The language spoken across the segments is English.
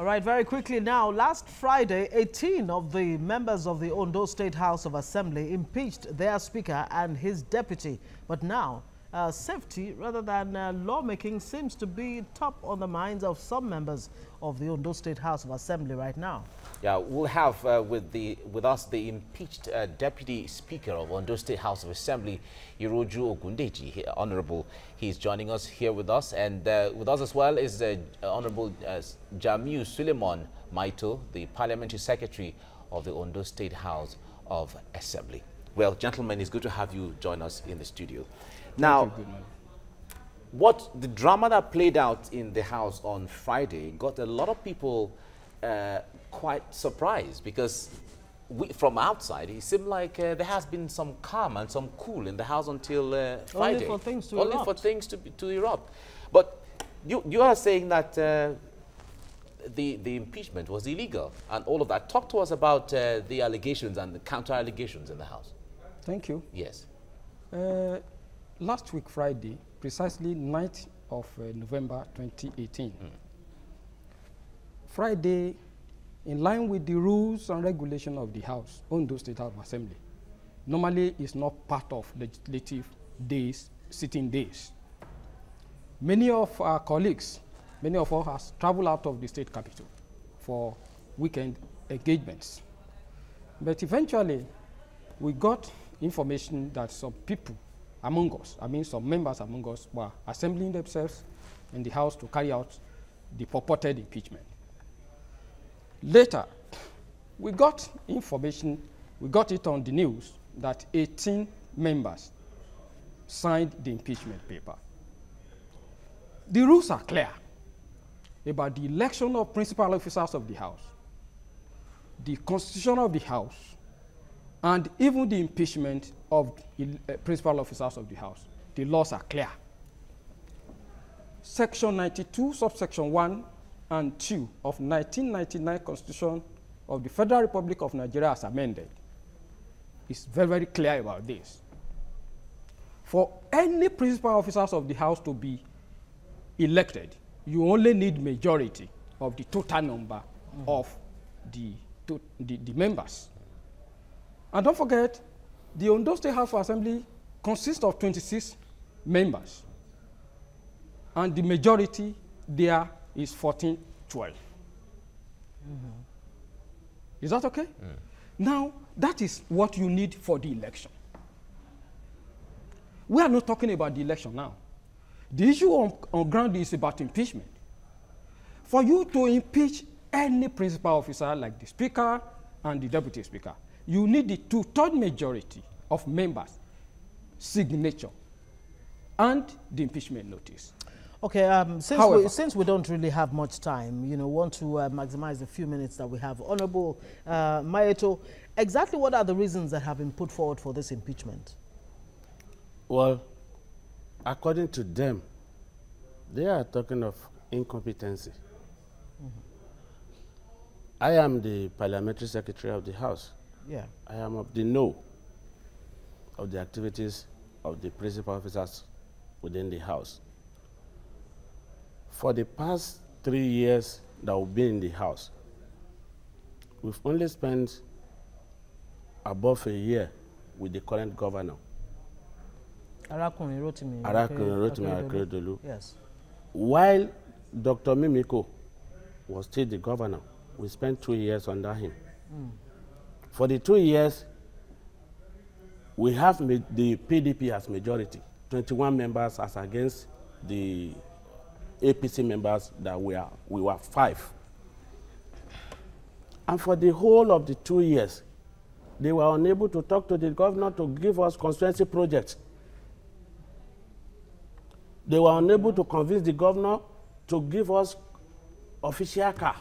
All right, very quickly now. Last Friday, 18 of the members of the Ondo State House of Assembly impeached their speaker and his deputy. But now, safety rather than lawmaking seems to be top on the minds of some members of the Ondo State House of Assembly right now. Yeah, we'll have with us the impeached Deputy Speaker of Ondo State House of Assembly, Iroju Ogundeji, Honorable. He's joining us here with us, and with us as well is Honorable Jamiu Suleiman Maito, the Parliamentary Secretary of the Ondo State House of Assembly. Well, gentlemen, it's good to have you join us in the studio. Now, what the drama that played out in the House on Friday got a lot of people quite surprised, because from outside it seemed like there has been some calm and some cool in the House until Friday. Only for things to erupt. Only for things to erupt. But you are saying that the impeachment was illegal and all of that. Talk to us about the allegations and the counter allegations in the House. Thank you. Yes. Last week, Friday, precisely 9th of November 2018, Friday, in line with the rules and regulation of the House, Ondo State House of Assembly, normally is not part of legislative days, sitting days. Many of our colleagues, many of us have traveled out of the state capital for weekend engagements. But eventually, we got information that some people among us, I mean some members among us, were assembling themselves in the House to carry out the purported impeachment. Later, we got information, we got it on the news, that 18 members signed the impeachment paper. The rules are clear about the election of principal officers of the House, the constitution of the House, and even the impeachment of principal officers of the House. The laws are clear. Section 92, subsection 1 and 2 of 1999 Constitution of the Federal Republic of Nigeria as amended is very, very clear about this. For any principal officers of the House to be elected, you only need majority of the total number of the members. And don't forget, the Ondo State House of Assembly consists of 26 members, and the majority there is 14-12. Is that okay? Now, that is what you need for the election. We are not talking about the election now. The issue on ground is about impeachment. For you to impeach any principal officer like the Speaker and the Deputy Speaker, you need the two-thirds majority of members' signature and the impeachment notice. Okay, since we don't really have much time, want to maximize the few minutes that we have. Honorable Maito, exactly what are the reasons that have been put forward for this impeachment? Well, according to them, they are talking of incompetency. I am the Parliamentary Secretary of the House. Yeah. I am of the know of the activities of the principal officers within the House. For the past 3 years that we've been in the House, we've only spent above a year with the current governor. Arakunrin Rotimi Akeredolu. Yes. While Dr. Mimiko was still the governor, we spent 2 years under him. For the 2 years, we have the PDP as majority, 21 members as against the APC members that we were 5. And for the whole of the 2 years, they were unable to talk to the governor to give us constituency projects. They were unable to convince the governor to give us official car.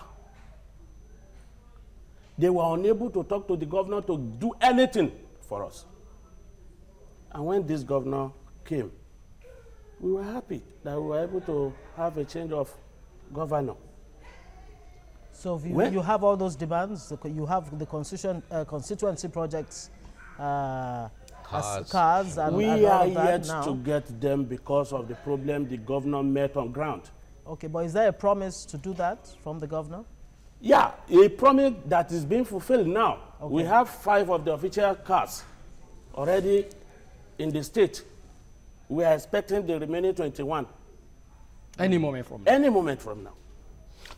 They were unable to talk to the governor to do anything for us. And when this governor came, we were happy that we were able to have a change of governor. So you have all those demands, you have the constituency projects, cars and we are yet to get them because of the problem the governor met on ground. Okay, but is there a promise to do that from the governor? Yeah, a promise that is being fulfilled now. Okay. We have 5 of the official cars already in the state. We are expecting the remaining 21 Any moment from now. any moment from now.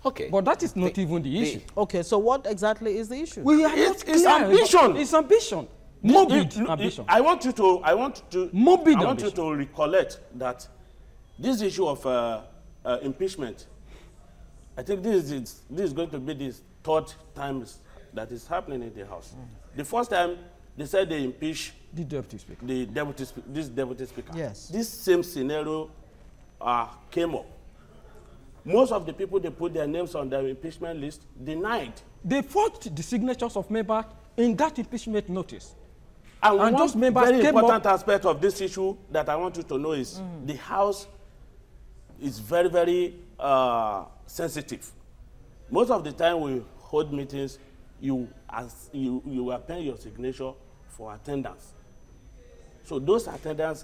Okay. But that is not even the issue. Okay, so what exactly is the issue? We are It's not clear. ambition. It's ambition. Morbid ambition. I want you to Morbid I want you ambition. to recollect that this issue of impeachment, I think this is going to be the 3rd time that is happening in the House. The first time they said they impeach The deputy speaker. this deputy speaker. Yes. This same scenario came up. Most of the people they put their names on the impeachment list denied. They forged the signatures of members in that impeachment notice. And one those members very came important aspect of this issue that I want you to know is the House is very, very sensitive. Most of the time we hold meetings, you append your signature for attendance. So those attendance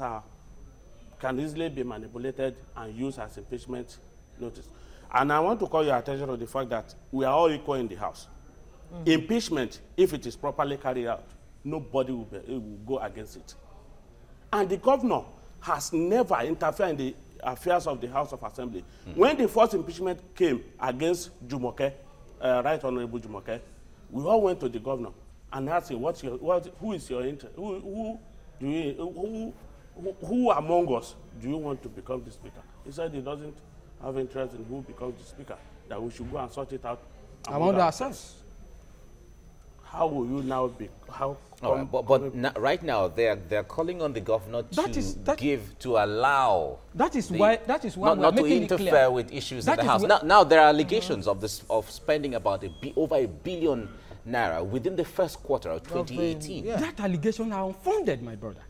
can easily be manipulated and used as impeachment notice. And I want to call your attention to the fact that we are all equal in the House. Impeachment, if it is properly carried out, nobody will go against it. And the governor has never interfered in the affairs of the House of Assembly. When the first impeachment came against Jumoke, Right Honorable Jumoke, we all went to the governor and asked him, who is your interest? Who among us do you want to become the speaker? He said he doesn't have interest in who becomes the speaker, that we should go and sort it out Among ourselves. How will you now be? How? All right, but right now they're calling on the governor to allow. That is why not to interfere with issues in the House. Now there are allegations of spending about over £1 billion within the first quarter of 2018. That allegation are unfounded, my brother.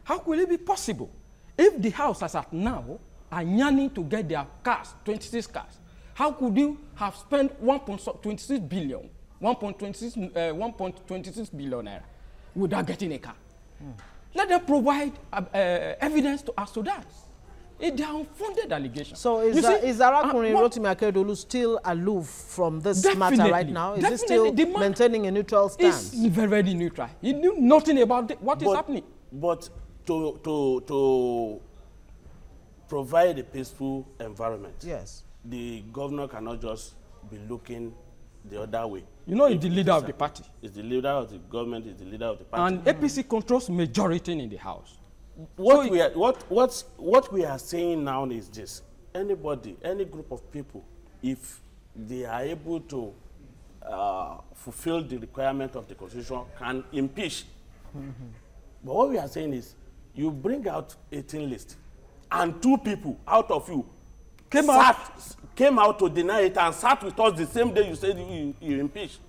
How could it be possible if the House, as at now, are yearning to get their cars, 26 cars? How could you have spent 1.26 billion? 1.26 billion naira without getting a car. Let them provide evidence to us to that. They are unfounded allegations. So is Arakunrin Rotimi Akeredolu still aloof from this matter right now? Is he still maintaining a neutral stance? He's very, very neutral. He knew nothing about what is happening. But to provide a peaceful environment, yes, the governor cannot just be looking the other way. You know, he's the leader of the party. He's the leader of the government, he's the leader of the party. And APC controls majority in the House. What we are saying now is this. Anybody, any group of people, if they are able to fulfill the requirement of the Constitution, can impeach. But what we are saying is, you bring out 18 lists, and 2 people out of you came out to deny it and sat with us the same day you said you impeached.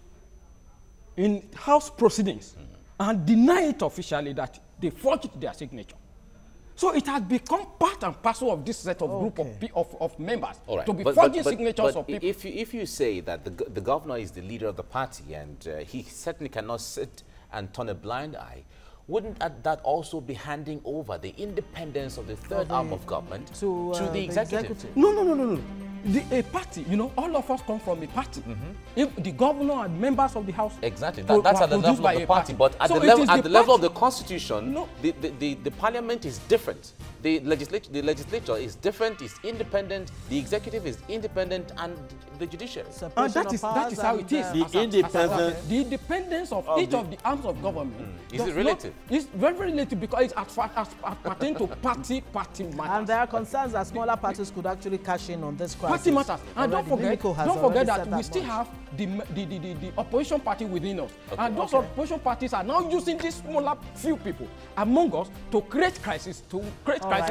In House proceedings, and deny it officially that they forged their signature. So it has become part and parcel of this set of group of members to be forging signatures of people. If you say that the governor is the leader of the party and he certainly cannot sit and turn a blind eye, wouldn't that also be handing over the independence of the third arm of government to the executive? No. A party, you know, all of us come from a party. If the governor and members of the House... Exactly, that's at the level of the party. But at the level of the Constitution, the parliament is different. The legislature is different, is independent, the executive is independent, and the judiciary. And that is how it is. The independence of each of the arms of government is it relative? It's very relative because it's as pertain to party matters. And there are concerns that smaller parties could actually cash in on this crisis. Party matters. And don't forget that we still have the opposition party within us. And those opposition parties are now using these smaller few people among us to create crisis,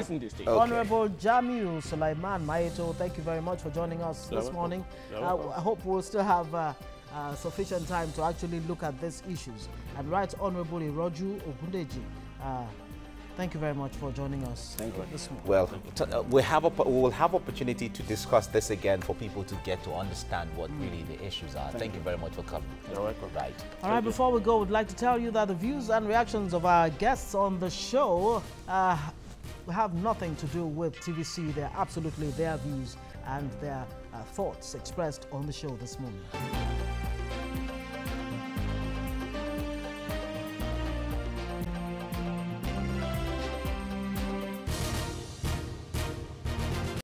in the state. Honorable Jamiu Sulaiman Mayeto, thank you very much for joining us this morning. I hope we'll still have sufficient time to actually look at these issues. And Right Honorable Iroju Ogundeji, thank you very much for joining us this morning. Well, we will have opportunity to discuss this again for people to get to understand what really the issues are. Thank you very much for coming. You're welcome. Right. All right, before we go, we'd like to tell you that the views and reactions of our guests on the show have nothing to do with TVC. They're absolutely their views and their thoughts expressed on the show this morning.